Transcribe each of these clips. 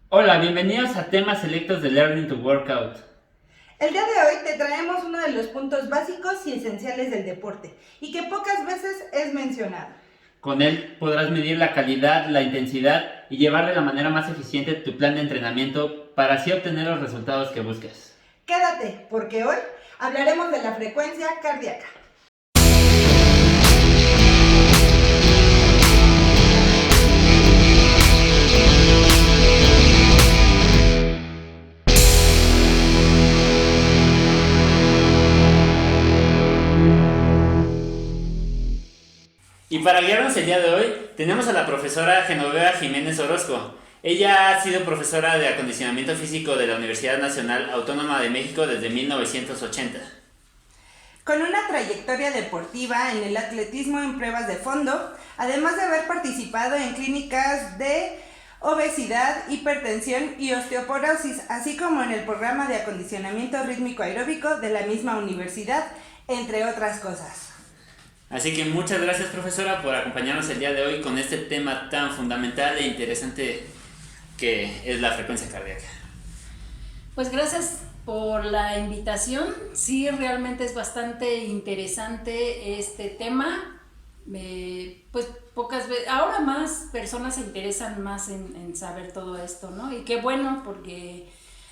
Hola, bienvenidos a temas selectos de Learning to Workout. El día de hoy te traemos uno de los puntos básicos y esenciales del deporte y que pocas veces es mencionado. Con él podrás medir la calidad, la intensidad y llevar de la manera más eficiente tu plan de entrenamiento para así obtener los resultados que busques. Quédate, porque hoy hablaremos de la frecuencia cardíaca. Y para guiarnos el día de hoy, tenemos a la profesora Genoveva Jiménez Orozco. Ella ha sido profesora de acondicionamiento físico de la Universidad Nacional Autónoma de México desde 1980. Con una trayectoria deportiva en el atletismo en pruebas de fondo, además de haber participado en clínicas de obesidad, hipertensión y osteoporosis, así como en el programa de acondicionamiento rítmico aeróbico de la misma universidad, entre otras cosas. Así que muchas gracias, profesora, por acompañarnos el día de hoy con este tema tan fundamental e interesante que es la frecuencia cardíaca. Pues gracias por la invitación. Sí, realmente es bastante interesante este tema. Pues pocas veces, ahora más personas se interesan más en saber todo esto, ¿no? Y qué bueno, porque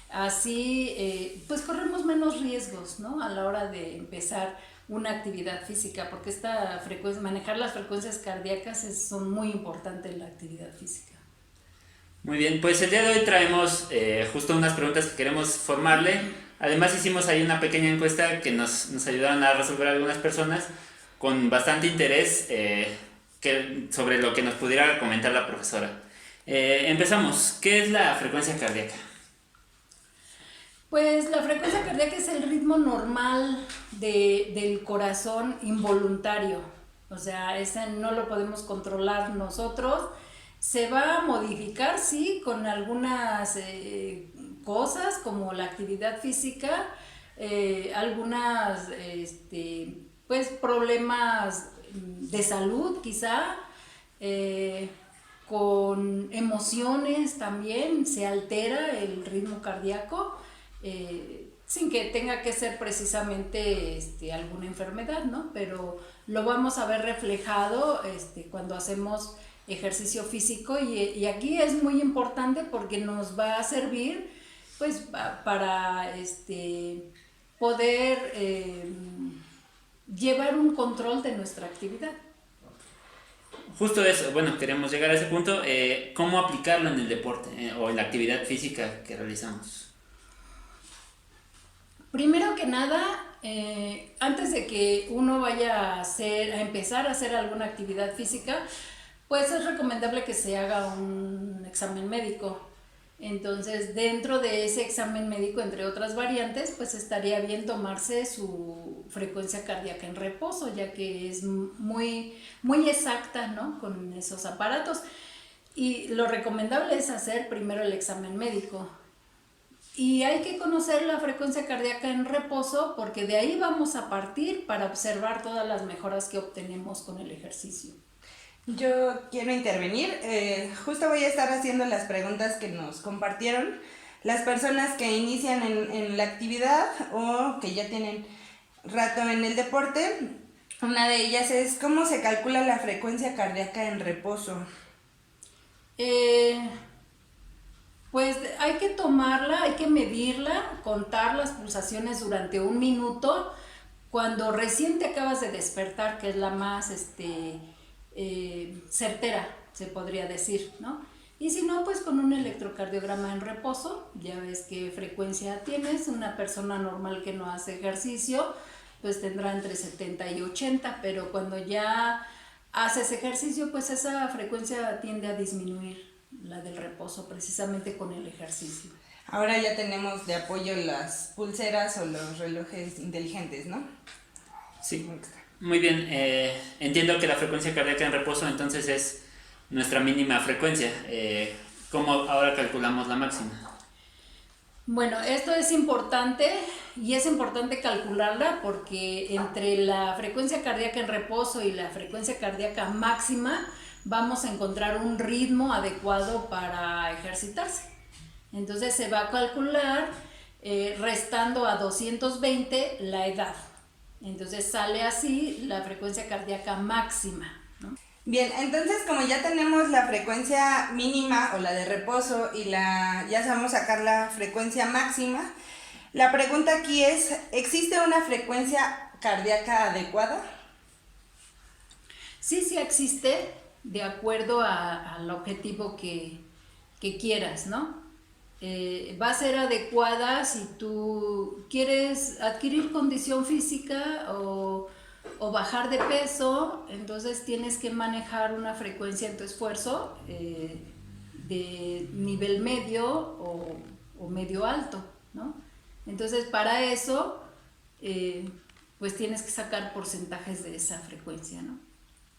así pues corremos menos riesgos, ¿no? A la hora de empezar una actividad física, porque esta frecuencia, manejar las frecuencias cardíacas son muy importantes en la actividad física. Muy bien, pues el día de hoy traemos justo unas preguntas que queremos formarle. Además hicimos ahí una pequeña encuesta que nos ayudaron a resolver algunas personas con bastante interés sobre lo que nos pudiera comentar la profesora. Empezamos. ¿Qué es la frecuencia cardíaca? Pues la frecuencia cardíaca es el ritmo normal del corazón involuntario, o sea, ese no lo podemos controlar nosotros. Se va a modificar, sí, con algunas cosas como la actividad física, algunas pues problemas de salud quizá, con emociones también se altera el ritmo cardíaco. Sin que tenga que ser precisamente alguna enfermedad, ¿no? Pero lo vamos a ver reflejado cuando hacemos ejercicio físico y aquí es muy importante porque nos va a servir pues para poder llevar un control de nuestra actividad. Justo eso, bueno, queremos llegar a ese punto. ¿Cómo aplicarlo en el deporte o en la actividad física que realizamos? Primero que nada, antes de que uno vaya a empezar a hacer alguna actividad física, pues es recomendable que se haga un examen médico. Entonces, dentro de ese examen médico, entre otras variantes, pues estaría bien tomarse su frecuencia cardíaca en reposo, ya que es muy, muy exacta, ¿no? Con esos aparatos. Y lo recomendable es hacer primero el examen médico. Y hay que conocer la frecuencia cardíaca en reposo porque de ahí vamos a partir para observar todas las mejoras que obtenemos con el ejercicio. Yo quiero intervenir. Justo voy a estar haciendo las preguntas que nos compartieron las personas que inician en la actividad o que ya tienen rato en el deporte. Una de ellas es: ¿cómo se calcula la frecuencia cardíaca en reposo? Pues hay que tomarla, hay que medirla, contar las pulsaciones durante 1 minuto cuando recién te acabas de despertar, que es la más certera, se podría decir, ¿no? Y si no, pues con un electrocardiograma en reposo, ya ves qué frecuencia tienes. Una persona normal que no hace ejercicio, pues tendrá entre 70 y 80, pero cuando ya haces ejercicio, pues esa frecuencia tiende a disminuir, la del reposo, precisamente con el ejercicio. Ahora ya tenemos de apoyo las pulseras o los relojes inteligentes, ¿no? Sí, muy bien. Entiendo que la frecuencia cardíaca en reposo entonces es nuestra mínima frecuencia. ¿Cómo ahora calculamos la máxima? Bueno, esto es importante y es importante calcularla porque entre la frecuencia cardíaca en reposo y la frecuencia cardíaca máxima vamos a encontrar un ritmo adecuado para ejercitarse. Entonces se va a calcular restando a 220 la edad. Entonces sale así la frecuencia cardíaca máxima, ¿no? Bien, entonces como ya tenemos la frecuencia mínima o la de reposo y ya sabemos sacar la frecuencia máxima, la pregunta aquí es, ¿existe una frecuencia cardíaca adecuada? Sí existe, de acuerdo al objetivo que quieras, ¿no? Va a ser adecuada si tú quieres adquirir condición física o bajar de peso, entonces tienes que manejar una frecuencia en tu esfuerzo de nivel medio o medio alto, ¿no? Entonces para eso pues tienes que sacar porcentajes de esa frecuencia, ¿no?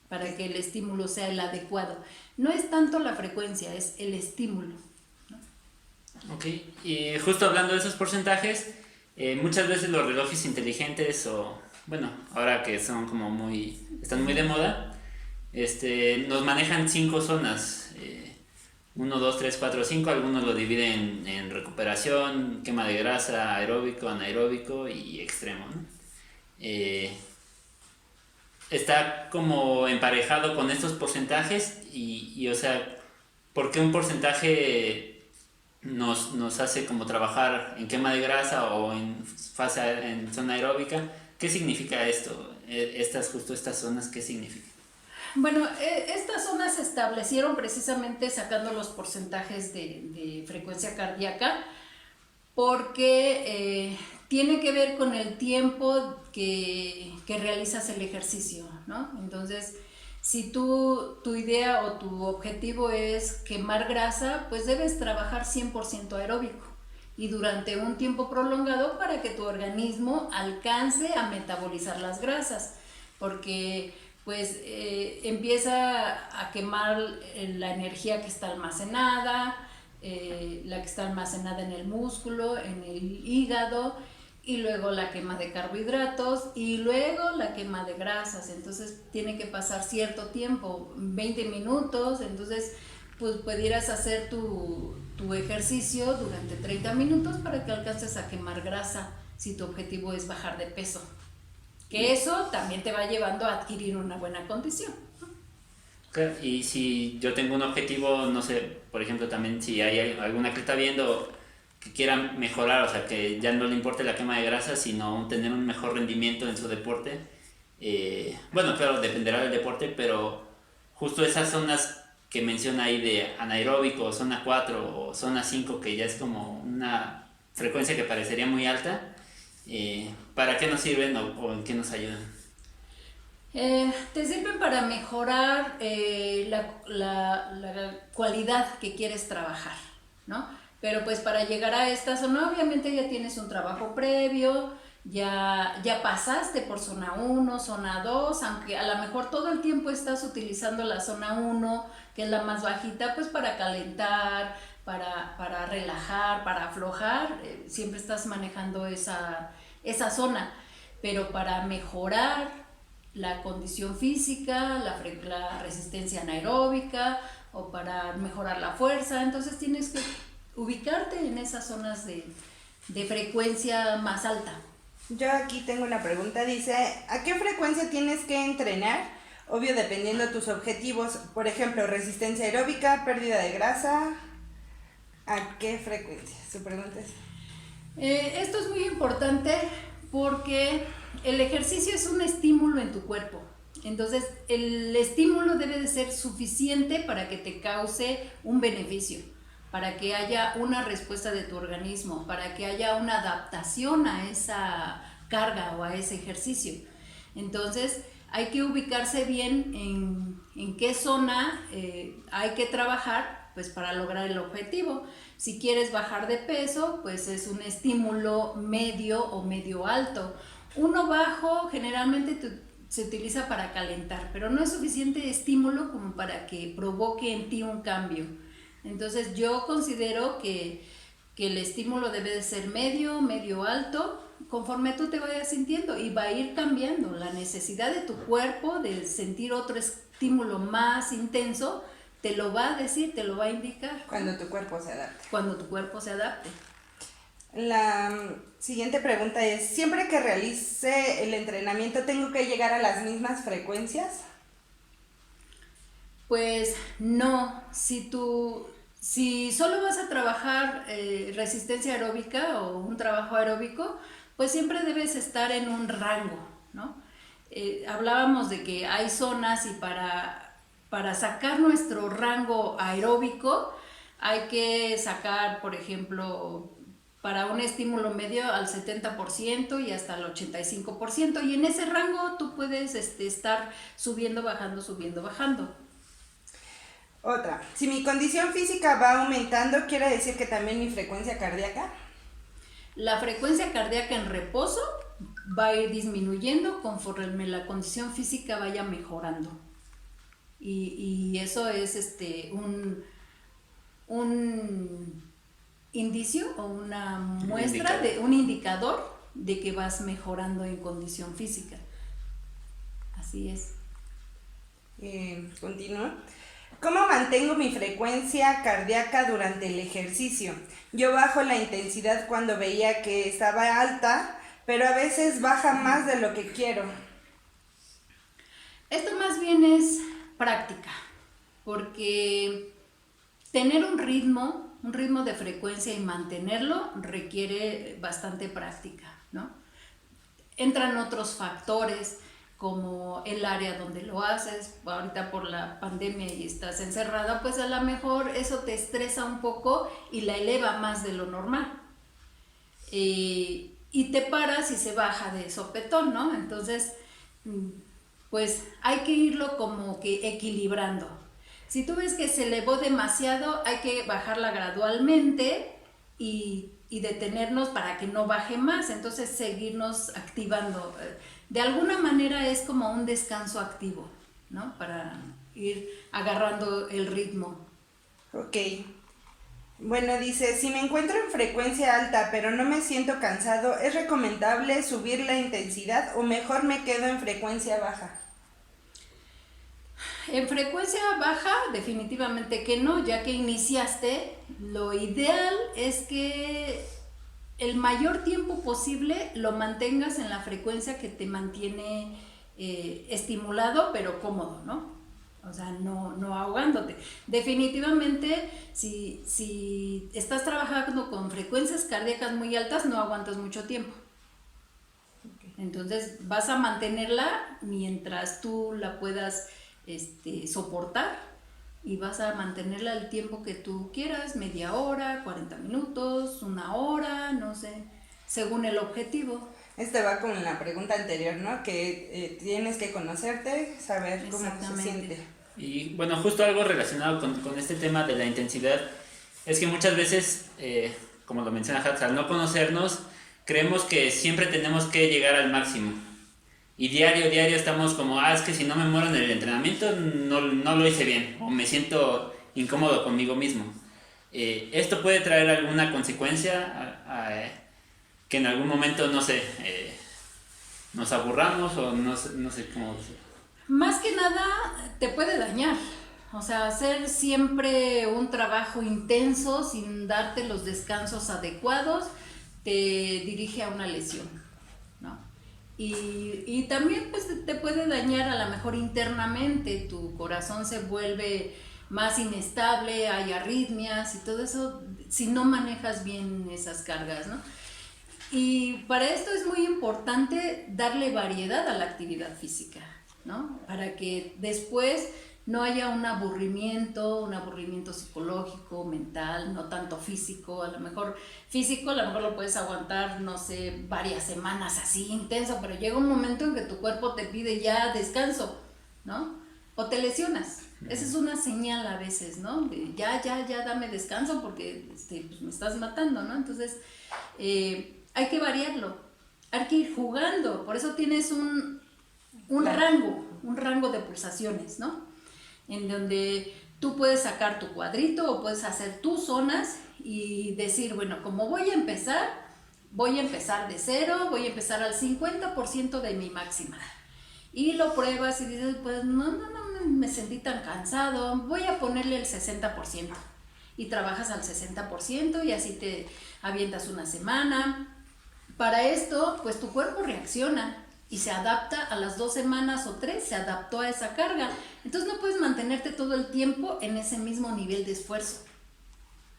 Para que el estímulo sea el adecuado. No es tanto la frecuencia, es el estímulo, ¿no? Ok, y justo hablando de esos porcentajes, muchas veces los relojes inteligentes o, bueno, ahora que son están muy de moda, nos manejan 5 zonas, 1, 2, 3, 4, 5, algunos lo dividen en recuperación, quema de grasa, aeróbico, anaeróbico y extremo, ¿no? Está como emparejado con estos porcentajes y o sea, ¿por qué un porcentaje nos hace como trabajar en quema de grasa o en zona aeróbica? ¿Qué significa esto? Estas zonas, ¿qué significa? Bueno, estas zonas se establecieron precisamente sacando los porcentajes de frecuencia cardíaca porque tiene que ver con el tiempo que realizas el ejercicio, ¿no? Entonces, si tu idea o tu objetivo es quemar grasa, pues debes trabajar 100% aeróbico y durante un tiempo prolongado para que tu organismo alcance a metabolizar las grasas, porque pues empieza a quemar la energía que está almacenada, la que está almacenada en el músculo, en el hígado, y luego la quema de carbohidratos y luego la quema de grasas. Entonces tiene que pasar cierto tiempo, 20 minutos, entonces pues pudieras hacer tu ejercicio durante 30 minutos para que alcances a quemar grasa si tu objetivo es bajar de peso. Que eso también te va llevando a adquirir una buena condición. Claro, y si yo tengo un objetivo, no sé, por ejemplo, también si hay alguna que está viendo que quiera mejorar, o sea, que ya no le importe la quema de grasa, sino tener un mejor rendimiento en su deporte. Bueno, claro, dependerá del deporte, pero justo esas zonas que menciona ahí de anaeróbico, zona 4 o zona 5, que ya es como una frecuencia que parecería muy alta, ¿para qué nos sirven o en qué nos ayudan? Te sirven para mejorar la cualidad que quieres trabajar, ¿no? Pero pues para llegar a esta zona obviamente ya tienes un trabajo previo, ya pasaste por zona 1, zona 2, aunque a lo mejor todo el tiempo estás utilizando la zona 1, que es la más bajita, pues para calentar, para relajar, para aflojar, siempre estás manejando esa zona, pero para mejorar la condición física, la resistencia anaeróbica o para mejorar la fuerza, entonces tienes que ubicarte en esas zonas de frecuencia más alta. Yo aquí tengo una pregunta, dice, ¿a qué frecuencia tienes que entrenar? Obvio, dependiendo de tus objetivos, por ejemplo, resistencia aeróbica, pérdida de grasa, ¿a qué frecuencia? Su pregunta es... Esto es muy importante porque el ejercicio es un estímulo en tu cuerpo. Entonces, el estímulo debe de ser suficiente para que te cause un beneficio, para que haya una respuesta de tu organismo, para que haya una adaptación a esa carga o a ese ejercicio. Entonces, hay que ubicarse bien en qué zona hay que trabajar pues, para lograr el objetivo. Si quieres bajar de peso, pues es un estímulo medio o medio alto. Uno bajo generalmente se utiliza para calentar, pero no es suficiente estímulo como para que provoque en ti un cambio. Entonces yo considero que el estímulo debe de ser medio, medio alto, conforme tú te vayas sintiendo y va a ir cambiando. La necesidad de tu cuerpo de sentir otro estímulo más intenso te lo va a decir, te lo va a indicar. Cuando tu cuerpo se adapte. Cuando tu cuerpo se adapte. La siguiente pregunta es, ¿siempre que realice el entrenamiento tengo que llegar a las mismas frecuencias? Pues no, si solo vas a trabajar resistencia aeróbica o un trabajo aeróbico, pues siempre debes estar en un rango, ¿no? Hablábamos de que hay zonas y para sacar nuestro rango aeróbico hay que sacar, por ejemplo, para un estímulo medio al 70% y hasta el 85%, y en ese rango tú puedes estar subiendo, bajando. Otra, si mi condición física va aumentando, ¿quiere decir que también mi frecuencia cardíaca? La frecuencia cardíaca en reposo va a ir disminuyendo conforme la condición física vaya mejorando. Y eso es un indicio o una muestra, un indicador de que vas mejorando en condición física. Así es. Continúo. ¿Cómo mantengo mi frecuencia cardíaca durante el ejercicio? Yo bajo la intensidad cuando veía que estaba alta, pero a veces baja más de lo que quiero. Esto más bien es práctica, porque tener un ritmo de frecuencia y mantenerlo requiere bastante práctica, ¿no? Entran otros factores como el área donde lo haces. Ahorita por la pandemia y estás encerrada, pues a lo mejor eso te estresa un poco y la eleva más de lo normal. Y te paras y se baja de sopetón, ¿no? Entonces, pues hay que irlo como que equilibrando. Si tú ves que se elevó demasiado, hay que bajarla gradualmente y detenernos para que no baje más, entonces seguirnos activando. De alguna manera es como un descanso activo, ¿no? Para ir agarrando el ritmo. Ok. Bueno, dice, si me encuentro en frecuencia alta pero no me siento cansado, ¿es recomendable subir la intensidad o mejor me quedo en frecuencia baja? En frecuencia baja, definitivamente que no, ya que iniciaste, lo ideal es que el mayor tiempo posible lo mantengas en la frecuencia que te mantiene estimulado pero cómodo, ¿no? O sea, no ahogándote. Definitivamente, si estás trabajando con frecuencias cardíacas muy altas, no aguantas mucho tiempo. Entonces vas a mantenerla mientras tú la puedas soportar, y vas a mantenerla el tiempo que tú quieras, media hora, 40 minutos, una hora, no sé, según el objetivo. Va con la pregunta anterior, ¿no? Que tienes que conocerte, saber cómo se siente. Y bueno, justo algo relacionado con este tema de la intensidad es que muchas veces, como lo menciona Hatz, al no conocernos, creemos que siempre tenemos que llegar al máximo. Y diario estamos como, es que si no me muero en el entrenamiento no lo hice bien, o me siento incómodo conmigo mismo. Esto puede traer alguna consecuencia que en algún momento, no sé, nos aburramos o no sé cómo decirlo. Más que nada te puede dañar. O sea, hacer siempre un trabajo intenso sin darte los descansos adecuados te dirige a una lesión, ¿no? Y también pues te puede dañar a lo mejor internamente, tu corazón se vuelve más inestable, hay arritmias y todo eso si no manejas bien esas cargas, ¿no? Y para esto es muy importante darle variedad a la actividad física, ¿no? Para que después no haya un aburrimiento psicológico, mental, no tanto físico. A lo mejor físico, a lo mejor lo puedes aguantar, no sé, varias semanas así intenso, pero llega un momento en que tu cuerpo te pide ya descanso, ¿no? O te lesionas. Esa es una señal a veces, ¿no? De ya dame descanso porque pues me estás matando, ¿no? Entonces, hay que variarlo, hay que ir jugando, por eso tienes un rango de pulsaciones, ¿no? En donde tú puedes sacar tu cuadrito o puedes hacer tus zonas y decir, bueno, como voy a empezar de cero, voy a empezar al 50% de mi máxima. Y lo pruebas y dices, pues no me sentí tan cansado, voy a ponerle el 60%. Y trabajas al 60% y así te avientas una semana. Para esto, pues tu cuerpo reacciona y se adapta a las 2 semanas o 3, se adaptó a esa carga. Entonces no puedes mantenerte todo el tiempo en ese mismo nivel de esfuerzo.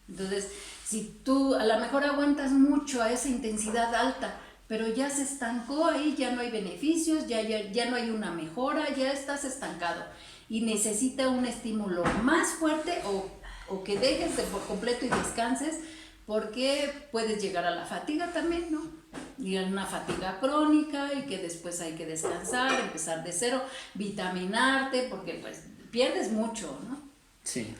Entonces, si tú a lo mejor aguantas mucho a esa intensidad alta, pero ya se estancó ahí, ya no hay beneficios, ya no hay una mejora, ya estás estancado y necesita un estímulo más fuerte o que dejes de por completo y descanses, porque puedes llegar a la fatiga también, ¿no? Y a una fatiga crónica y que después hay que descansar, empezar de cero, vitaminarte, porque pues pierdes mucho, ¿no? Sí.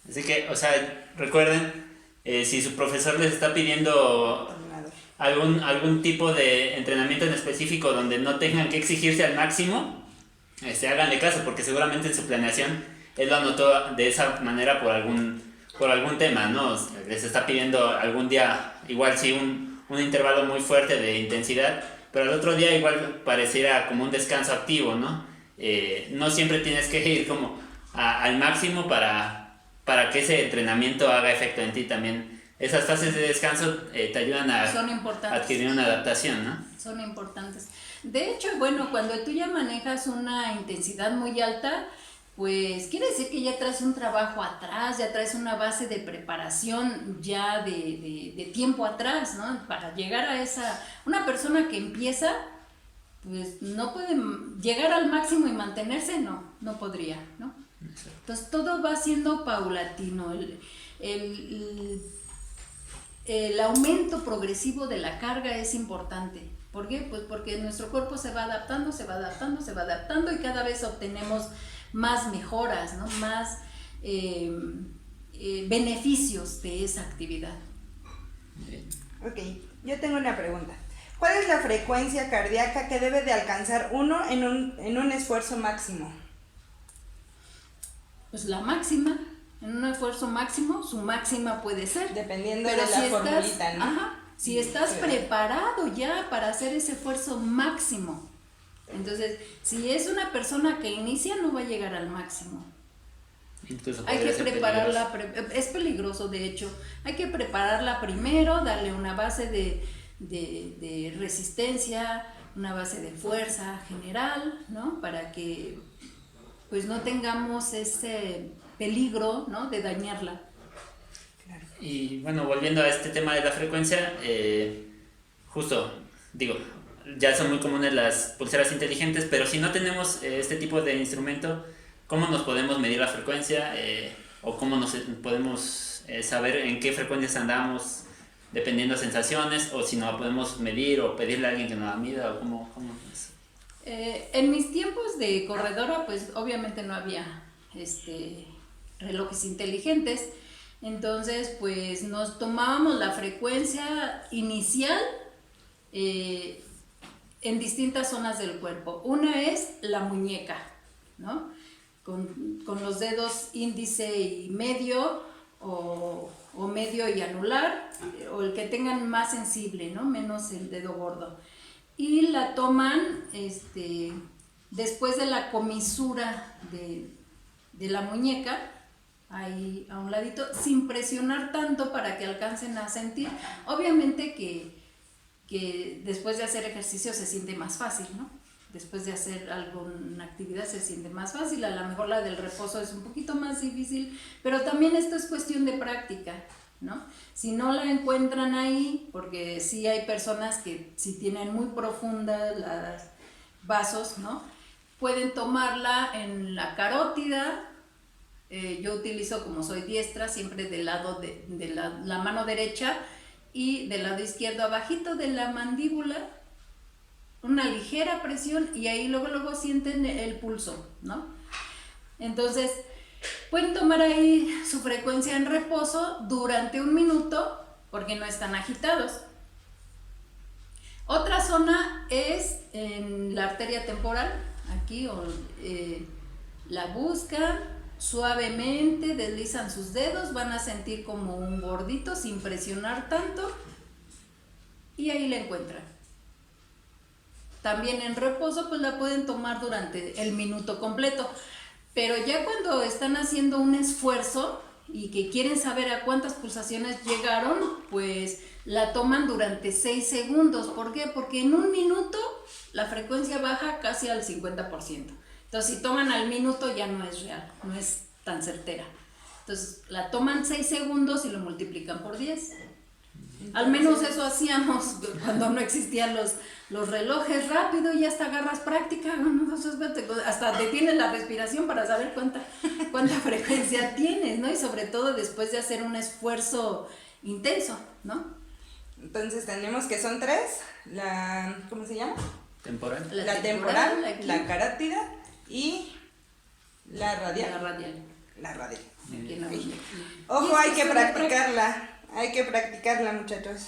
Así que, o sea, recuerden, si su profesor les está pidiendo algún tipo de entrenamiento en específico donde no tengan que exigirse al máximo, háganle caso, porque seguramente en su planeación él lo anotó de esa manera por algún tema, ¿no? Les está pidiendo algún día, igual sí, un intervalo muy fuerte de intensidad, pero al otro día igual pareciera como un descanso activo, ¿no? No siempre tienes que ir como al máximo para que ese entrenamiento haga efecto en ti también. Esas fases de descanso te ayudan a adquirir una adaptación, ¿no? Son importantes. De hecho, bueno, cuando tú ya manejas una intensidad muy alta, pues quiere decir que ya traes un trabajo atrás, ya traes una base de preparación ya de tiempo atrás, ¿no? Para llegar a una persona que empieza, pues no puede llegar al máximo y mantenerse, no podría, ¿no? Entonces todo va siendo paulatino, el aumento progresivo de la carga es importante. ¿Por qué? Pues porque nuestro cuerpo se va adaptando y cada vez obtenemos más mejoras, ¿no? Más beneficios de esa actividad. Ok, yo tengo una pregunta. ¿Cuál es la frecuencia cardíaca que debe de alcanzar uno en un esfuerzo máximo? Pues la máxima, en un esfuerzo máximo, su máxima puede ser. Dependiendo de la formulita, ¿no? Ajá, si estás preparado ya para hacer ese esfuerzo máximo. Entonces, si es una persona que inicia, no va a llegar al máximo. Incluso hay que prepararla, es peligroso de hecho, hay que prepararla primero, darle una base de resistencia, una base de fuerza general, ¿no? Para que pues no tengamos ese peligro, ¿no? De dañarla. Y bueno, volviendo a este tema de la frecuencia, justo, digo, ya son muy comunes las pulseras inteligentes, pero si no tenemos este tipo de instrumento, ¿cómo nos podemos medir la frecuencia? ¿O cómo nos podemos saber en qué frecuencias andamos dependiendo de sensaciones? ¿O si no la podemos medir o pedirle a alguien que nos la mida? ¿O cómo es? En mis tiempos de corredora, pues obviamente no había relojes inteligentes. Entonces, pues nos tomábamos la frecuencia inicial en distintas zonas del cuerpo. Una es la muñeca, ¿no? Con los dedos índice y medio o medio y anular, o el que tengan más sensible, ¿no? Menos el dedo gordo. Y la toman después de la comisura de la muñeca, ahí a un ladito, sin presionar tanto para que alcancen a sentir. Obviamente que después de hacer ejercicio se siente más fácil, ¿no? Después de hacer alguna actividad se siente más fácil, a lo mejor la del reposo es un poquito más difícil, pero también esto es cuestión de práctica, ¿no? Si no la encuentran ahí, porque sí hay personas que si tienen muy profundas los vasos, ¿no? Pueden tomarla en la carótida. Yo utilizo, como soy diestra, siempre del lado de la mano derecha y del lado izquierdo abajito de la mandíbula, una ligera presión y ahí luego sienten el pulso, ¿no? Entonces pueden tomar ahí su frecuencia en reposo durante 1 minuto porque no están agitados. Otra zona es en la arteria temporal, aquí, la buscan suavemente, deslizan sus dedos, van a sentir como un gordito sin presionar tanto y ahí la encuentran. También en reposo pues la pueden tomar durante el minuto completo. Pero ya cuando están haciendo un esfuerzo y que quieren saber a cuántas pulsaciones llegaron, pues la toman durante 6 segundos. ¿Por qué? Porque en 1 minuto la frecuencia baja casi al 50%. Entonces, si toman al minuto ya no es real, no es tan certera. Entonces, la toman 6 segundos y lo multiplican por 10. Al menos eso hacíamos cuando no existían los relojes rápido y hasta agarras práctica, hasta detienes la respiración para saber cuánta frecuencia tienes, ¿no? Y sobre todo después de hacer un esfuerzo intenso, ¿no? Entonces tenemos que son 3, ¿cómo se llama? Temporal. La temporal, la carótida y la radial. La radial. Okay. Ojo, hay que practicarla. Hay que practicarla, muchachos.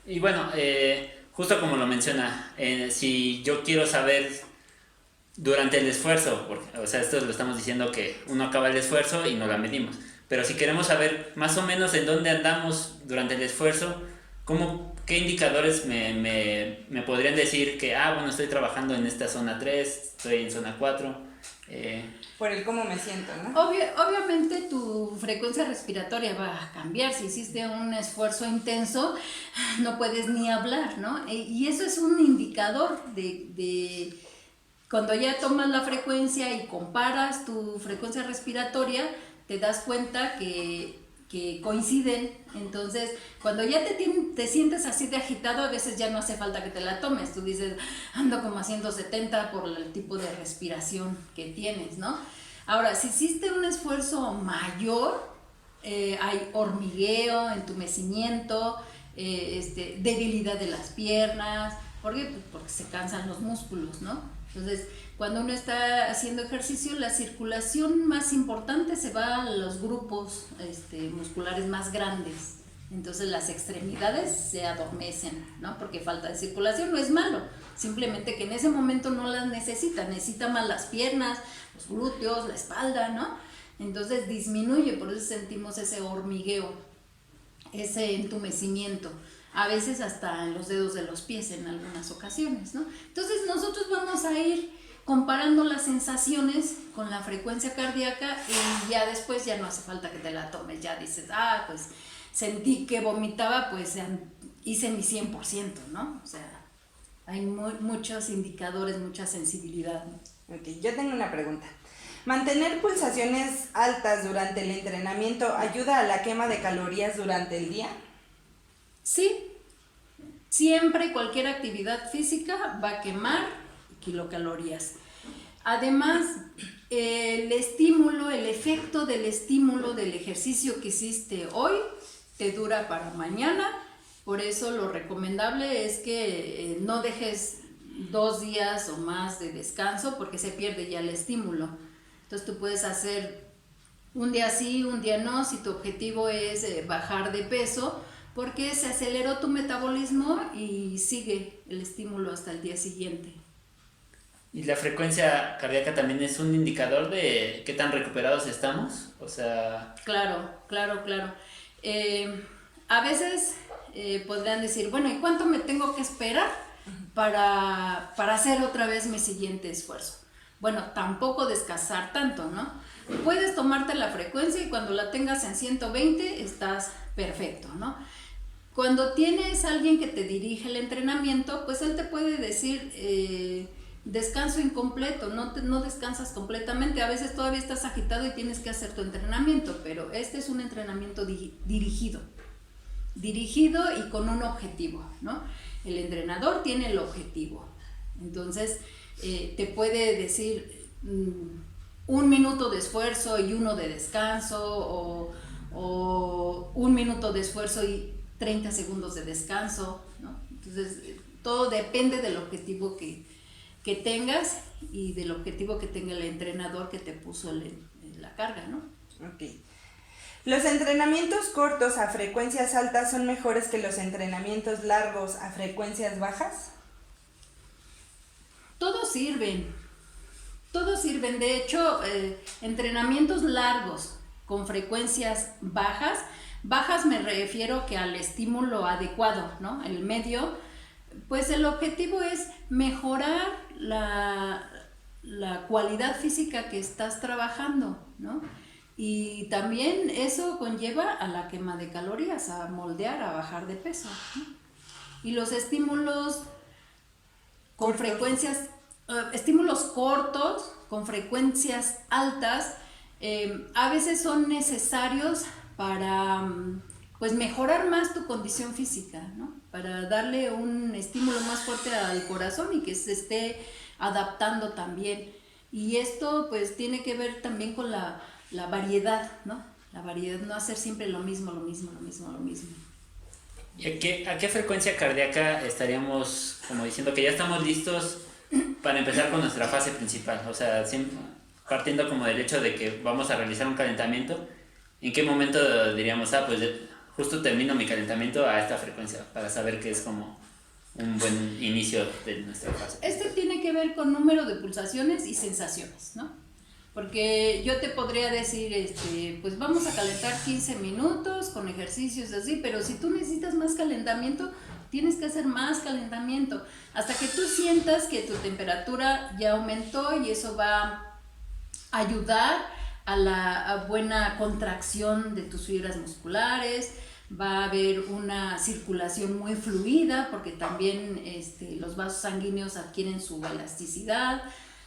Y bueno, justo como lo menciona, si yo quiero saber durante el esfuerzo, porque, o sea, esto lo estamos diciendo que uno acaba el esfuerzo y no la medimos, pero si queremos saber más o menos en dónde andamos durante el esfuerzo, ¿qué indicadores me podrían decir que, bueno, estoy trabajando en esta zona 3, estoy en zona 4? Por el cómo me siento, ¿no? Obviamente tu frecuencia respiratoria va a cambiar. Si hiciste un esfuerzo intenso, no puedes ni hablar, ¿no? Y eso es un indicador de cuando ya tomas la frecuencia y comparas tu frecuencia respiratoria, te das cuenta que coinciden. Entonces, cuando ya te sientes así de agitado, a veces ya no hace falta que te la tomes. Tú dices, ando como a 170 por el tipo de respiración que tienes, ¿no? Ahora, si hiciste un esfuerzo mayor, hay hormigueo, entumecimiento, debilidad de las piernas. ¿Por qué? Pues porque se cansan los músculos, ¿no? Entonces, cuando uno está haciendo ejercicio, la circulación más importante se va a los grupos musculares más grandes. Entonces las extremidades se adormecen, ¿no? Porque falta de circulación no es malo, simplemente que en ese momento no las necesita más las piernas, los glúteos, la espalda, ¿no? Entonces disminuye, por eso sentimos ese hormigueo, ese entumecimiento. A veces hasta en los dedos de los pies en algunas ocasiones, ¿no? Entonces nosotros vamos a ir comparando las sensaciones con la frecuencia cardíaca y ya después ya no hace falta que te la tomes, ya dices, pues sentí que vomitaba, pues hice mi 100%, ¿no? O sea, hay muchos indicadores, mucha sensibilidad, ¿no? Ok, yo tengo una pregunta. ¿Mantener pulsaciones altas durante el entrenamiento ayuda a la quema de calorías durante el día? Sí, siempre cualquier actividad física va a quemar kilocalorías. Además, el efecto del estímulo del ejercicio que hiciste hoy te dura para mañana. Por eso lo recomendable es que no dejes 2 días o más de descanso porque se pierde ya el estímulo. Entonces tú puedes hacer un día sí, un día no, si tu objetivo es bajar de peso, porque se aceleró tu metabolismo y sigue el estímulo hasta el día siguiente. ¿Y la frecuencia cardíaca también es un indicador de qué tan recuperados estamos? O sea... Claro. A veces podrían decir, bueno, ¿y cuánto me tengo que esperar para hacer otra vez mi siguiente esfuerzo? Bueno, tampoco descansar tanto, ¿no? Puedes tomarte la frecuencia y cuando la tengas en 120 estás perfecto, ¿no? Cuando tienes a alguien que te dirige el entrenamiento, pues él te puede decir descanso incompleto, no descansas completamente, a veces todavía estás agitado y tienes que hacer tu entrenamiento, pero este es un entrenamiento dirigido y con un objetivo, ¿no? El entrenador tiene el objetivo, entonces te puede decir 1 minuto de esfuerzo y 1 de descanso, o 1 minuto de esfuerzo y 30 segundos de descanso, ¿no? Entonces todo depende del objetivo que tengas y del objetivo que tenga el entrenador que te puso la carga, ¿no? Ok. ¿Los entrenamientos cortos a frecuencias altas son mejores que los entrenamientos largos a frecuencias bajas? Todos sirven. De hecho, entrenamientos largos con frecuencias bajas me refiero que al estímulo adecuado, ¿no? El medio, pues el objetivo es mejorar la cualidad física que estás trabajando, ¿no? Y también eso conlleva a la quema de calorías, a moldear, a bajar de peso, ¿no? Y los estímulos con frecuencias, estímulos cortos, con frecuencias altas, a veces son necesarios para pues mejorar más tu condición física, ¿no? Para darle un estímulo más fuerte al corazón y que se esté adaptando también. Y esto pues tiene que ver también con la variedad, ¿no? La variedad, no hacer siempre lo mismo. ¿Y a qué frecuencia cardíaca estaríamos como diciendo que ya estamos listos para empezar con nuestra fase principal? O sea, partiendo como del hecho de que vamos a realizar un calentamiento, ¿en qué momento diríamos, pues justo termino mi calentamiento a esta frecuencia para saber que es como un buen inicio de nuestra fase? Este tiene que ver con número de pulsaciones y sensaciones, ¿no? Porque yo te podría decir, pues vamos a calentar 15 minutos con ejercicios así, pero si tú necesitas más calentamiento, tienes que hacer más calentamiento, hasta que tú sientas que tu temperatura ya aumentó y eso va a ayudar a la buena contracción de tus fibras musculares, va a haber una circulación muy fluida, porque también los vasos sanguíneos adquieren su elasticidad,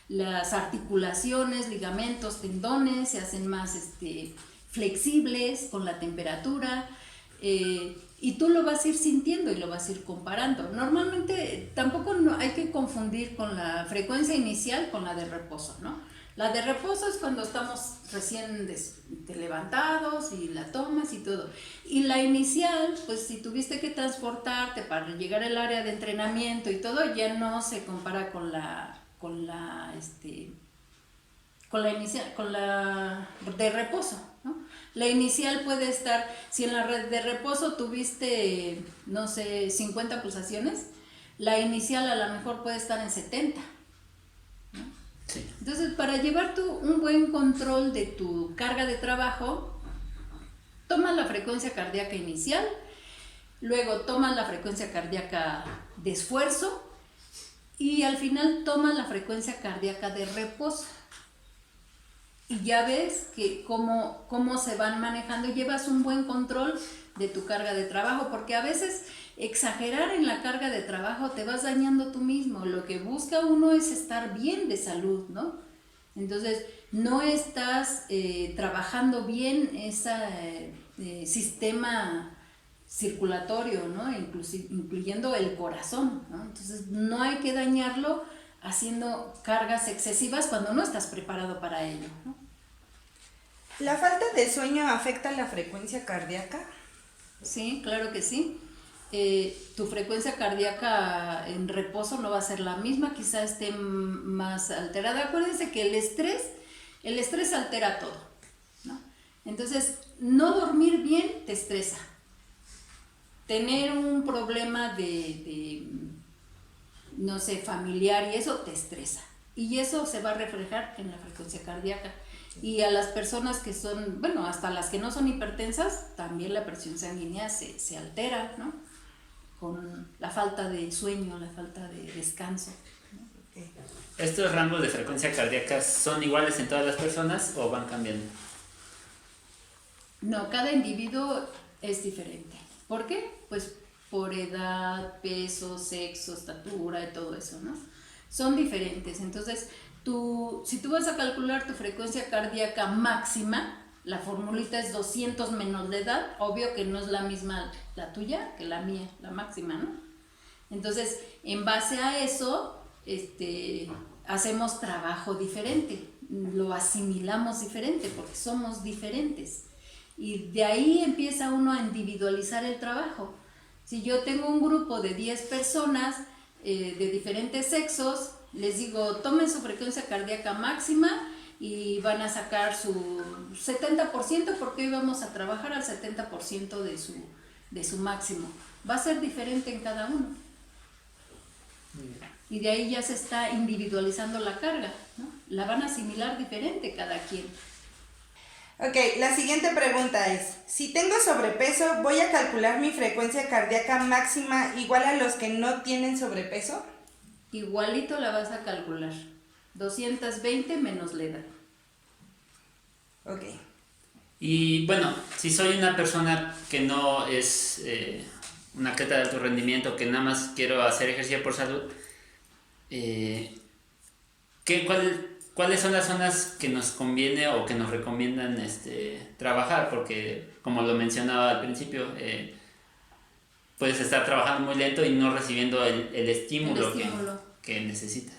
las articulaciones, ligamentos, tendones se hacen más flexibles con la temperatura, y tú lo vas a ir sintiendo y lo vas a ir comparando. Normalmente tampoco hay que confundir con la frecuencia inicial con la de reposo, ¿no? La de reposo es cuando estamos recién levantados y la tomas y todo. Y la inicial, pues si tuviste que transportarte para llegar al área de entrenamiento y todo, ya no se compara con la inicial, con la de reposo, ¿no? La inicial puede estar, si en la red de reposo tuviste, no sé, 50 pulsaciones, la inicial a lo mejor puede estar en 70. Sí. Entonces, para llevar un buen control de tu carga de trabajo, toma la frecuencia cardíaca inicial, luego toma la frecuencia cardíaca de esfuerzo y al final toma la frecuencia cardíaca de reposo. Y ya ves que cómo se van manejando, llevas un buen control de tu carga de trabajo, porque a veces exagerar en la carga de trabajo te vas dañando tú mismo. Lo que busca uno es estar bien de salud, ¿no? Entonces, no estás trabajando bien ese sistema circulatorio, ¿no? Incluyendo el corazón, ¿no? Entonces, no hay que dañarlo haciendo cargas excesivas cuando no estás preparado para ello, ¿no? ¿La falta de sueño afecta la frecuencia cardíaca? Sí, claro que sí. Tu frecuencia cardíaca en reposo no va a ser la misma, quizá esté más alterada. Acuérdense que el estrés altera todo, ¿no? Entonces, no dormir bien te estresa. Tener un problema no sé, familiar y eso te estresa. Y eso se va a reflejar en la frecuencia cardíaca. Y a las personas que son, bueno, hasta las que no son hipertensas, también la presión sanguínea se altera, ¿no? Con la falta de sueño, la falta de descanso, ¿no? Okay. ¿Estos rangos de frecuencia cardíaca son iguales en todas las personas o van cambiando? No, cada individuo es diferente. ¿Por qué? Pues por edad, peso, sexo, estatura y todo eso, ¿no? Son diferentes. Entonces, si tú vas a calcular tu frecuencia cardíaca máxima, la formulita es 200 menos la edad, obvio que no es la misma la tuya que la mía, la máxima, ¿no? Entonces, en base a eso, hacemos trabajo diferente, lo asimilamos diferente porque somos diferentes. Y de ahí empieza uno a individualizar el trabajo. Si yo tengo un grupo de 10 personas de diferentes sexos, les digo, tomen su frecuencia cardíaca máxima y van a sacar su 70% porque hoy vamos a trabajar al 70% de su máximo. Va a ser diferente en cada uno. Y de ahí ya se está individualizando la carga, ¿no? La van a asimilar diferente cada quien. Ok, la siguiente pregunta es, si tengo sobrepeso, ¿voy a calcular mi frecuencia cardíaca máxima igual a los que no tienen sobrepeso? Igualito la vas a calcular, 220 menos la edad. Ok. Y bueno, si soy una persona que no es un atleta de alto rendimiento, que nada más quiero hacer ejercicio por salud, ¿cuáles son las zonas que nos conviene o que nos recomiendan trabajar? Porque, como lo mencionaba al principio, puedes estar trabajando muy lento y no recibiendo el estímulo, que necesitas.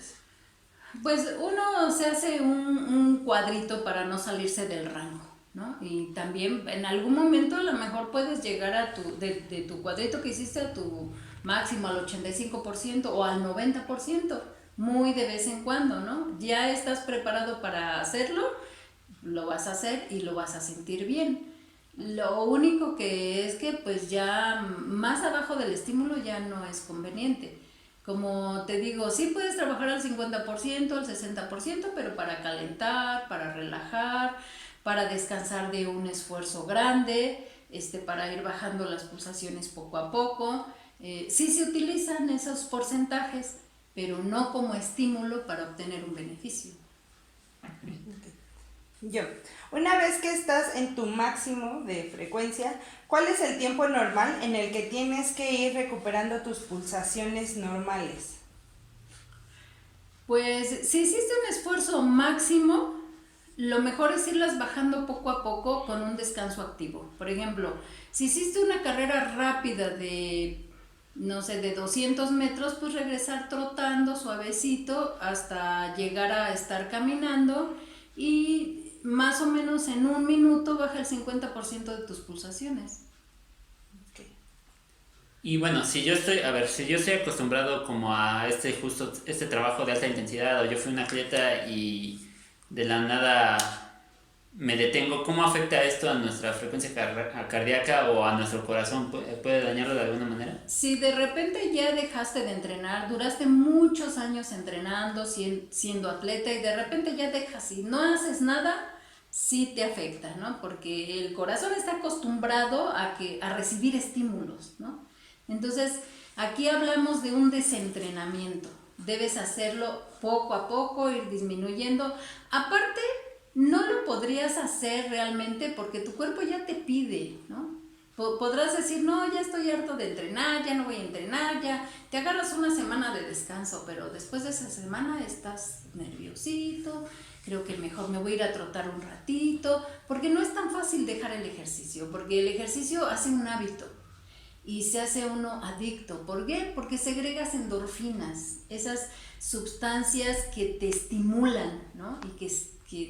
Pues uno se hace un cuadrito para no salirse del rango, ¿no? Y también en algún momento a lo mejor puedes llegar de tu cuadrito que hiciste a tu máximo al 85% o al 90%, muy de vez en cuando, ¿no? Ya estás preparado para hacerlo, lo vas a hacer y lo vas a sentir bien. Lo único que es que pues ya más abajo del estímulo ya no es conveniente. Como te digo, sí puedes trabajar al 50%, al 60%, pero para calentar, para relajar, para descansar de un esfuerzo grande, para ir bajando las pulsaciones poco a poco. Sí se utilizan esos porcentajes, pero no como estímulo para obtener un beneficio. Yo, una vez que estás en tu máximo de frecuencia, ¿cuál es el tiempo normal en el que tienes que ir recuperando tus pulsaciones normales? Pues si hiciste un esfuerzo máximo, lo mejor es irlas bajando poco a poco con un descanso activo. Por ejemplo, si hiciste una carrera rápida de 200 metros, pues regresar trotando suavecito hasta llegar a estar caminando y más o menos en 1 minuto baja el 50% de tus pulsaciones. Okay. Y bueno, si yo estoy acostumbrado como a este trabajo de alta intensidad, o yo fui un atleta y de la nada me detengo, ¿cómo afecta esto a nuestra frecuencia cardíaca o a nuestro corazón? ¿Puede dañarlo de alguna manera? Si de repente ya dejaste de entrenar, duraste muchos años entrenando, siendo atleta, y de repente ya dejas y no haces nada, sí te afecta, ¿no? Porque el corazón está acostumbrado a recibir estímulos, ¿no? Entonces, aquí hablamos de un desentrenamiento. Debes hacerlo poco a poco, ir disminuyendo. Aparte, no lo podrías hacer realmente porque tu cuerpo ya te pide, ¿no? Podrás decir, no, ya estoy harto de entrenar, ya no voy a entrenar, ya te agarras una semana de descanso, pero después de esa semana estás nerviosito, creo que mejor me voy a ir a trotar un ratito, porque no es tan fácil dejar el ejercicio, porque el ejercicio hace un hábito y se hace uno adicto. ¿Por qué? Porque segregas endorfinas, esas sustancias que te estimulan, ¿no? Y que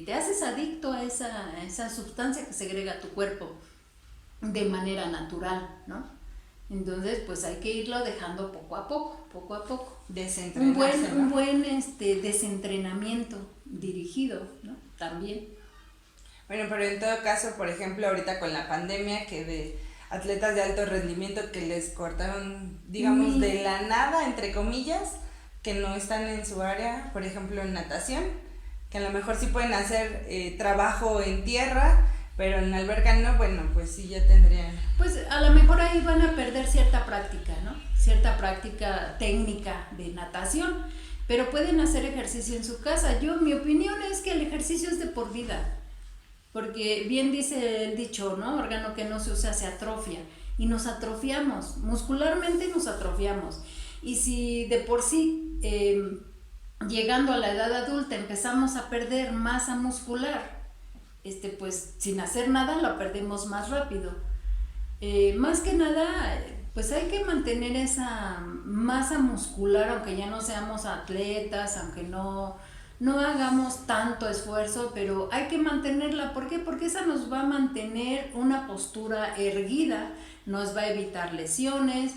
te haces adicto a esa sustancia que segrega tu cuerpo de manera natural, ¿no? Entonces, pues hay que irlo dejando poco a poco. Desentrenarse, Un buen desentrenamiento dirigido, ¿no? También. Bueno, pero en todo caso, por ejemplo, ahorita con la pandemia, que de atletas de alto rendimiento que les cortaron, digamos, de la nada, entre comillas, que no están en su área, por ejemplo, en natación, que a lo mejor sí pueden hacer trabajo en tierra, pero en alberca no, bueno, pues sí ya tendrían. Pues a lo mejor ahí van a perder cierta práctica, ¿no? Cierta práctica técnica de natación, pero pueden hacer ejercicio en su casa. Mi opinión es que el ejercicio es de por vida, porque bien dice el dicho, ¿no? Órgano que no se usa se atrofia, y nos atrofiamos, muscularmente nos atrofiamos. Y si de por sí, llegando a la edad adulta, empezamos a perder masa muscular, pues sin hacer nada la perdemos más rápido. Más que nada, pues hay que mantener esa masa muscular, aunque ya no seamos atletas, aunque no hagamos tanto esfuerzo, pero hay que mantenerla. ¿Por qué? Porque esa nos va a mantener una postura erguida, nos va a evitar lesiones,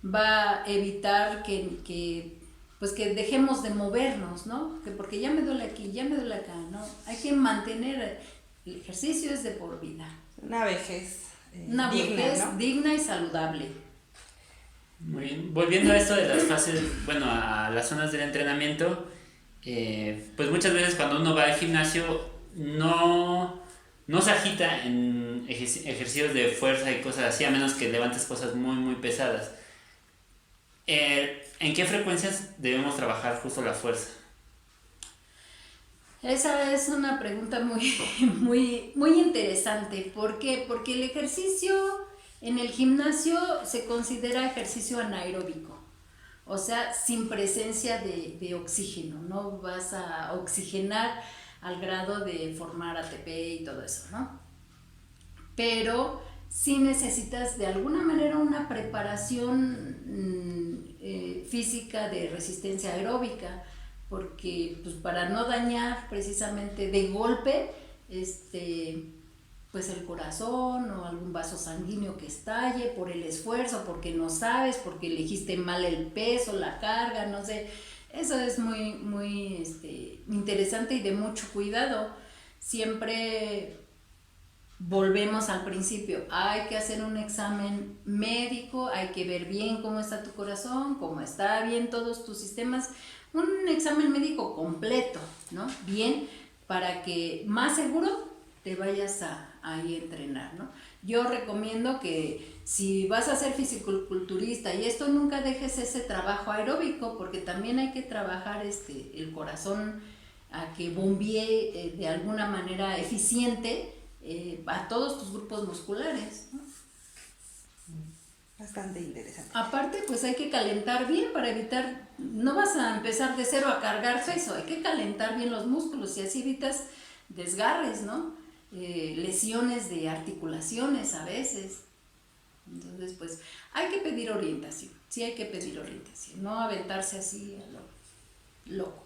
va a evitar que dejemos de movernos, ¿no? Que porque ya me duele aquí, ya me duele acá, ¿no? Hay que mantener, el ejercicio es de por vida. Una vejez Una vejez, ¿no? Digna y saludable. Muy bien. Volviendo a esto de las fases, a las zonas del entrenamiento, pues muchas veces cuando uno va al gimnasio no se agita en ejercicios de fuerza y cosas así, a menos que levantes cosas muy, muy pesadas. ¿En qué frecuencias debemos trabajar justo la fuerza? Esa es una pregunta muy interesante. ¿Por qué? Porque el ejercicio en el gimnasio se considera ejercicio anaeróbico, o sea, sin presencia de oxígeno. No vas a oxigenar al grado de formar ATP y todo eso, ¿no? Pero sí necesitas de alguna manera una preparación física de resistencia aeróbica, porque pues para no dañar precisamente de golpe pues el corazón o algún vaso sanguíneo que estalle por el esfuerzo, porque no sabes, porque elegiste mal el peso, la carga, no sé. Eso es muy interesante y de mucho cuidado. Siempre volvemos al principio, hay que hacer un examen médico, hay que ver bien cómo está tu corazón, cómo está bien todos tus sistemas, un examen médico completo, ¿no? Bien, para que más seguro te vayas a ir a entrenar, ¿no? Yo recomiendo que si vas a ser fisiculturista y esto, nunca dejes ese trabajo aeróbico, porque también hay que trabajar el corazón a que bombee de alguna manera eficiente a todos tus grupos musculares, ¿no? Bastante interesante. Aparte, pues hay que calentar bien para evitar, no vas a empezar de cero a cargar peso, hay que calentar bien los músculos y así evitas desgarres, ¿no? Lesiones de articulaciones a veces. Entonces, pues hay que pedir orientación, sí hay que pedir orientación, no aventarse así a lo loco.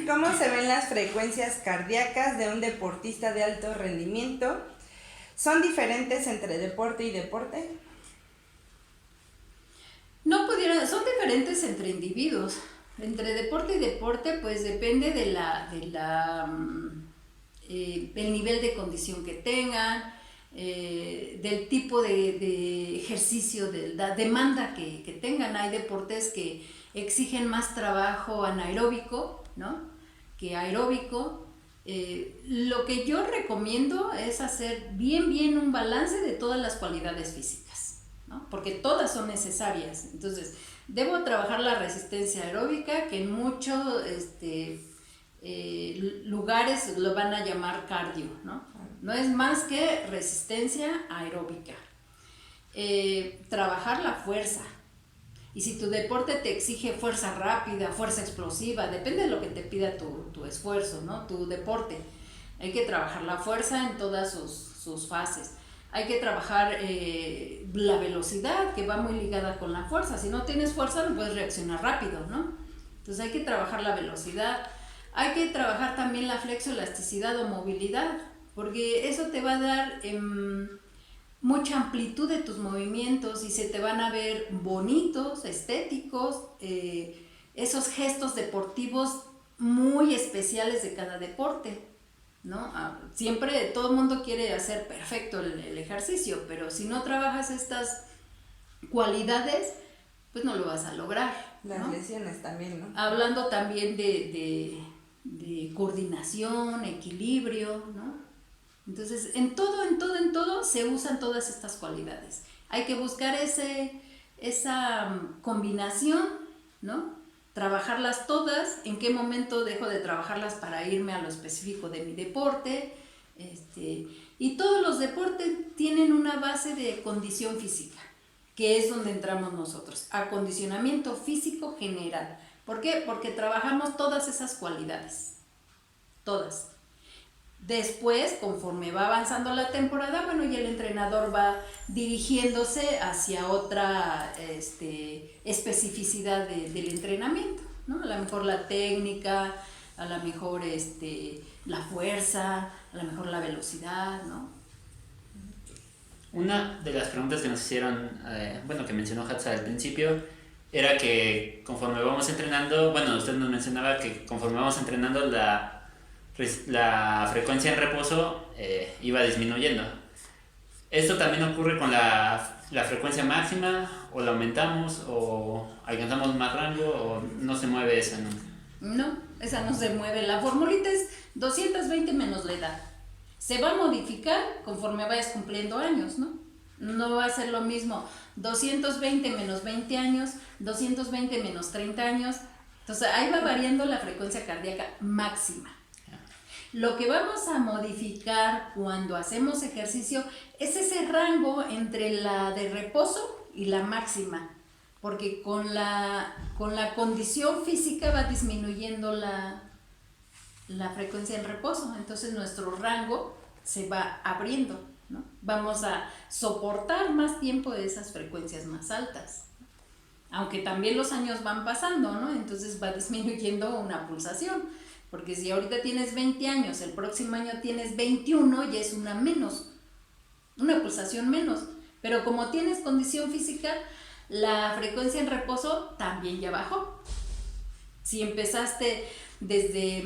¿Cómo se ven las frecuencias cardíacas de un deportista de alto rendimiento? ¿Son diferentes entre deporte y deporte? No pudieran, son diferentes entre individuos. Entre deporte y deporte, pues depende del nivel de condición que tengan, del tipo de ejercicio, de la demanda que tengan. Hay deportes que exigen más trabajo anaeróbico, ¿no?, que aeróbico. Lo que yo recomiendo es hacer bien un balance de todas las cualidades físicas, ¿no?, porque todas son necesarias. Entonces, debo trabajar la resistencia aeróbica, que en muchos lugares lo van a llamar cardio, ¿no? No es más que resistencia aeróbica. Trabajar la fuerza. Y si tu deporte te exige fuerza rápida, fuerza explosiva, depende de lo que te pida tu esfuerzo, ¿no?, tu deporte. Hay que trabajar la fuerza en todas sus fases. Hay que trabajar la velocidad, que va muy ligada con la fuerza. Si no tienes fuerza, no puedes reaccionar rápido, ¿no? Entonces hay que trabajar la velocidad. Hay que trabajar también la flexoelasticidad o movilidad, porque eso te va a dar mucha amplitud de tus movimientos y se te van a ver bonitos, estéticos, esos gestos deportivos muy especiales de cada deporte, ¿no? Siempre todo el mundo quiere hacer perfecto el ejercicio, pero si no trabajas estas cualidades, pues no lo vas a lograr, ¿no? Las lesiones también, ¿no? Hablando también de coordinación, equilibrio, ¿no? Entonces, en todo se usan todas estas cualidades. Hay que buscar esa combinación, ¿no? Trabajarlas todas. ¿En qué momento dejo de trabajarlas para irme a lo específico de mi deporte? Y todos los deportes tienen una base de condición física, que es donde entramos nosotros. Acondicionamiento físico general. ¿Por qué? Porque trabajamos todas esas cualidades. Todas. Después, conforme va avanzando la temporada, bueno, y el entrenador va dirigiéndose hacia otra especificidad del entrenamiento, ¿no? A lo mejor la técnica, a lo mejor la fuerza, a lo mejor la velocidad, ¿no? Una de las preguntas que nos hicieron, que mencionó Hatsa al principio, era que conforme vamos entrenando, usted nos mencionaba que conforme vamos entrenando la frecuencia en reposo iba disminuyendo. ¿Esto también ocurre con la frecuencia máxima, o la aumentamos, o alcanzamos más rango, o no se mueve esa nunca? No, esa no se mueve. La formulita es 220 menos la edad. Se va a modificar conforme vayas cumpliendo años, ¿no? No va a ser lo mismo 220 menos 20 años, 220 menos 30 años, Entonces ahí va variando la frecuencia cardíaca máxima. Lo que vamos a modificar cuando hacemos ejercicio es ese rango entre la de reposo y la máxima, porque con la condición física va disminuyendo la frecuencia en reposo, entonces nuestro rango se va abriendo, ¿no? Vamos a soportar más tiempo de esas frecuencias más altas, aunque también los años van pasando, ¿no? Entonces va disminuyendo una pulsación. Porque si ahorita tienes 20 años, el próximo año tienes 21, ya es una menos, una pulsación menos. Pero como tienes condición física, la frecuencia en reposo también ya bajó. Si empezaste desde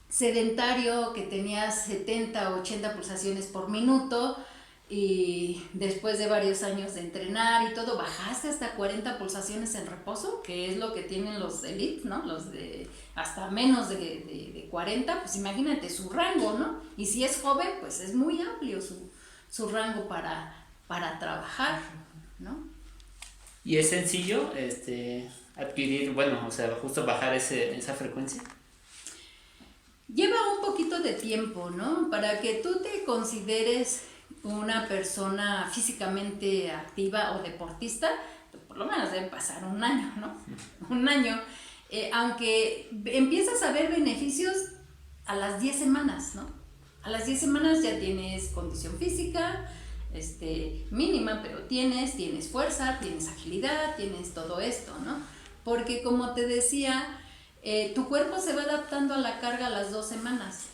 sedentario, que tenías 70 o 80 pulsaciones por minuto, y después de varios años de entrenar y todo, bajaste hasta 40 pulsaciones en reposo, que es lo que tienen los elite, ¿no? Los de hasta menos de 40, pues imagínate su rango, ¿no? Y si es joven, pues es muy amplio su rango para trabajar, ¿no? ¿Y es sencillo adquirir, bueno, o sea, justo bajar esa frecuencia? Lleva un poquito de tiempo, ¿no? Para que tú te consideres una persona físicamente activa o deportista, por lo menos debe pasar un año, ¿no? Un año, aunque empiezas a ver beneficios a las 10 semanas, ¿no? A las 10 semanas ya tienes condición física, mínima, pero tienes fuerza, tienes agilidad, tienes todo esto, ¿no? Porque como te decía, tu cuerpo se va adaptando a la carga a las 2 semanas,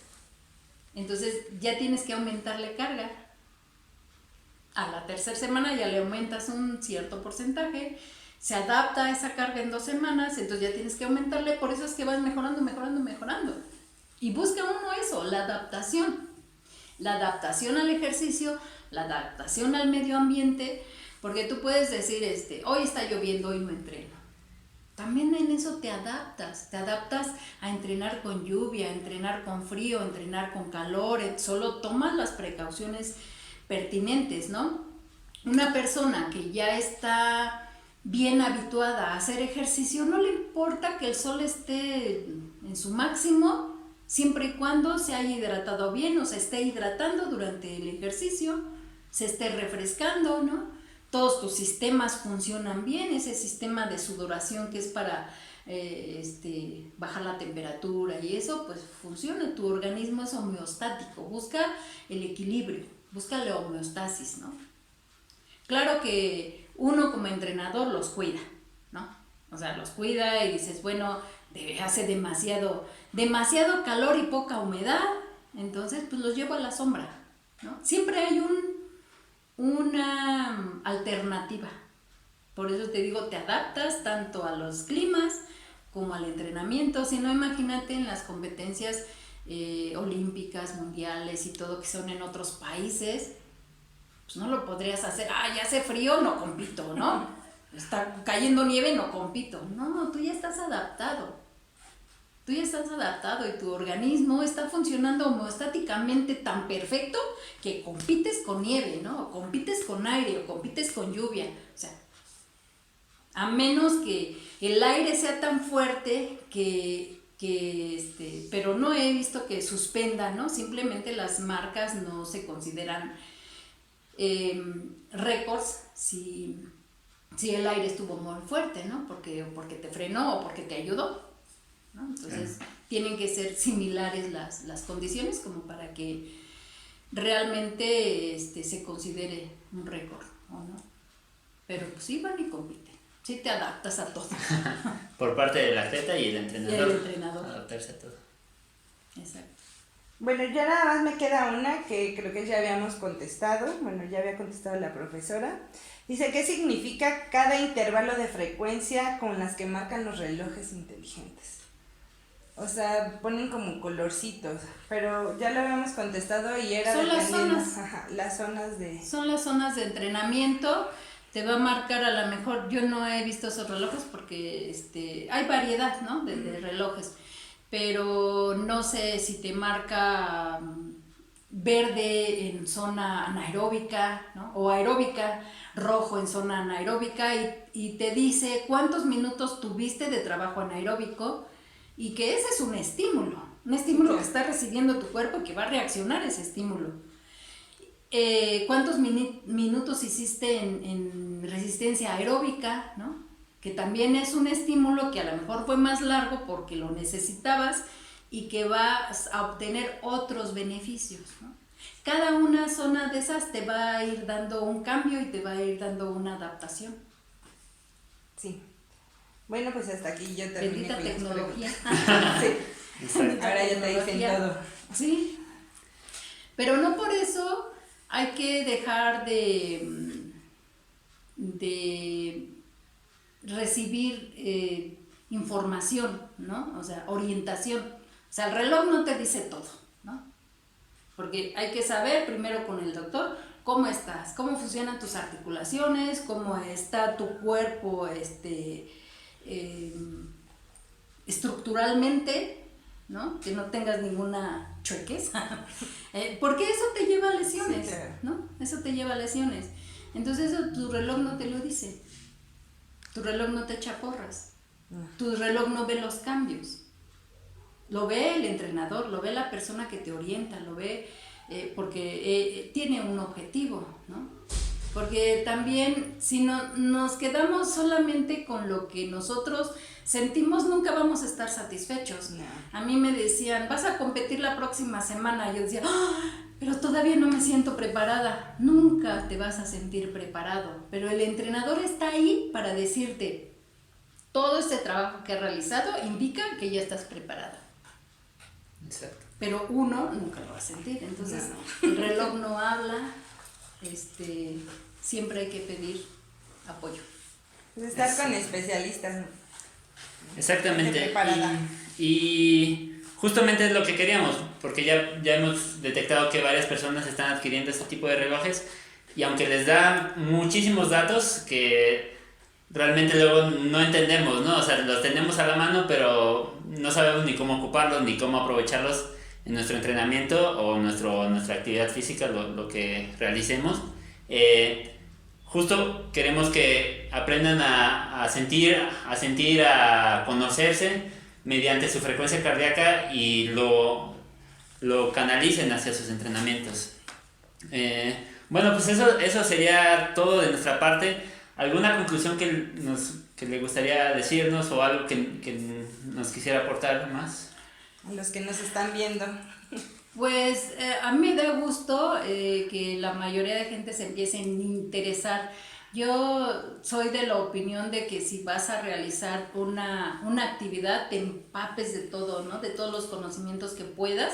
entonces ya tienes que aumentarle carga. A la tercera semana ya le aumentas un cierto porcentaje, se adapta a esa carga en 2 semanas, entonces ya tienes que aumentarle, por eso es que vas mejorando. Y busca uno eso, la adaptación al ejercicio, la adaptación al medio ambiente, porque tú puedes decir, hoy está lloviendo, hoy no entreno. También en eso te adaptas a entrenar con lluvia, a entrenar con frío, a entrenar con calor, solo tomas las precauciones pertinentes, ¿no? Una persona que ya está bien habituada a hacer ejercicio, no le importa que el sol esté en su máximo, siempre y cuando se haya hidratado bien o se esté hidratando durante el ejercicio, se esté refrescando, ¿no? Todos tus sistemas funcionan bien, ese sistema de sudoración que es para bajar la temperatura y eso, pues funciona, tu organismo es homeostático, busca el equilibrio, busca la homeostasis, ¿no? Claro que uno como entrenador los cuida, ¿no? O sea, los cuida y dices, bueno, hace demasiado calor y poca humedad, entonces pues los llevo a la sombra, ¿no? Siempre hay una alternativa. Por eso te digo, te adaptas tanto a los climas como al entrenamiento. Si no, imagínate en las competencias olímpicas, mundiales y todo que son en otros países, pues no lo podrías hacer, ya hace frío, no compito, ¿no? Está cayendo nieve, no compito. No, tú ya estás adaptado y tu organismo está funcionando homeostáticamente tan perfecto que compites con nieve, ¿no? O compites con aire, o compites con lluvia. O sea, a menos que el aire sea tan fuerte pero no he visto que suspendan, ¿no? Simplemente las marcas no se consideran récords si el aire estuvo muy fuerte, ¿no? Porque te frenó o porque te ayudó, ¿no? Entonces tienen que ser similares las condiciones como para que realmente se considere un récord, ¿o no? Pero pues sí van y compiten, sí te adaptas a todo. Por parte del atleta y el entrenador. Adaptarse a todo. Exacto. Bueno, ya nada más me queda una que creo que ya habíamos contestado, ya había contestado la profesora. Dice, ¿qué significa cada intervalo de frecuencia con las que marcan los relojes inteligentes? O sea, ponen como colorcitos, pero ya lo habíamos contestado y era son las zonas. Ajá, las zonas de... Son las zonas de entrenamiento. Te va a marcar, a lo mejor, yo no he visto esos relojes porque hay variedad, ¿no? de relojes, pero no sé si te marca verde en zona anaeróbica, ¿no? O aeróbica, rojo en zona anaeróbica, y te dice cuántos minutos tuviste de trabajo anaeróbico, y que ese es un estímulo que está recibiendo tu cuerpo y que va a reaccionar a ese estímulo. ¿Cuántos minutos hiciste en resistencia aeróbica, ¿no? Que también es un estímulo que a lo mejor fue más largo porque lo necesitabas y que vas a obtener otros beneficios, ¿no? Cada una zona de esas te va a ir dando un cambio y te va a ir dando una adaptación. Sí. Bueno, pues hasta aquí yo terminé. Bendita tecnología. Sí. Ahora ya te dicen todo. Sí. Pero no por eso hay que dejar de recibir información, ¿no? O sea, orientación. O sea, el reloj no te dice todo, ¿no? Porque hay que saber primero con el doctor cómo estás, cómo funcionan tus articulaciones, cómo está tu cuerpo estructuralmente, ¿no? Que no tengas ninguna chuequez, porque eso te lleva a lesiones, sí, claro. ¿no? Eso te lleva a lesiones. Entonces eso tu reloj no te lo dice, tu reloj no te echa porras, tu reloj no ve los cambios, lo ve el entrenador, lo ve la persona que te orienta, lo ve porque tiene un objetivo, ¿no? Porque también si nos quedamos solamente con lo que nosotros sentimos, nunca vamos a estar satisfechos. No. A mí me decían, vas a competir la próxima semana. Yo decía, pero todavía no me siento preparada. Nunca te vas a sentir preparado. Pero el entrenador está ahí para decirte, todo este trabajo que has realizado indica que ya estás preparada. Exacto. Pero uno nunca lo va a sentir. Entonces, no. El reloj no habla. Siempre hay que pedir apoyo. Pues estar con especialistas. Exactamente. Preparada. Y justamente es lo que queríamos, porque ya hemos detectado que varias personas están adquiriendo este tipo de relojes, y aunque les da muchísimos datos que realmente luego no entendemos, ¿no? O sea, los tenemos a la mano, pero no sabemos ni cómo ocuparlos, ni cómo aprovecharlos en nuestro entrenamiento o nuestra actividad física, lo que realicemos. Justo queremos que aprendan a sentir, a conocerse mediante su frecuencia cardíaca y lo canalicen hacia sus entrenamientos. Bueno, pues eso sería todo de nuestra parte. ¿Alguna conclusión que le gustaría decirnos o algo que nos quisiera aportar más? A los que nos están viendo. Pues a mí me da gusto que la mayoría de gente se empiece a interesar. Yo soy de la opinión de que si vas a realizar una actividad, te empapes de todo, ¿no? De todos los conocimientos que puedas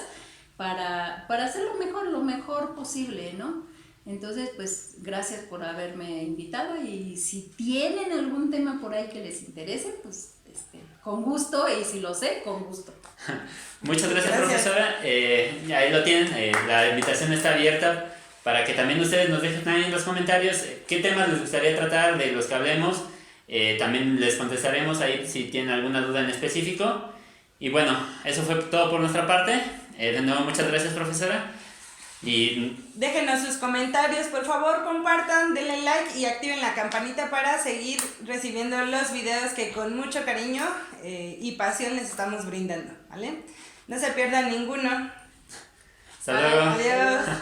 para hacer lo mejor posible, ¿no? Entonces, pues, gracias por haberme invitado, y si tienen algún tema por ahí que les interese, pues, con gusto, y si lo sé, con gusto. Muchas gracias, profesora. Ahí lo tienen, la invitación está abierta para que también ustedes nos dejen ahí en los comentarios qué temas les gustaría tratar, de los que hablemos. También les contestaremos ahí si tienen alguna duda en específico. Y bueno, eso fue todo por nuestra parte. De nuevo, muchas gracias, profesora. Y déjenos sus comentarios, por favor, compartan, denle like y activen la campanita para seguir recibiendo los videos que con mucho cariño y pasión les estamos brindando, ¿vale? No se pierdan ninguno. hasta luego. Adiós.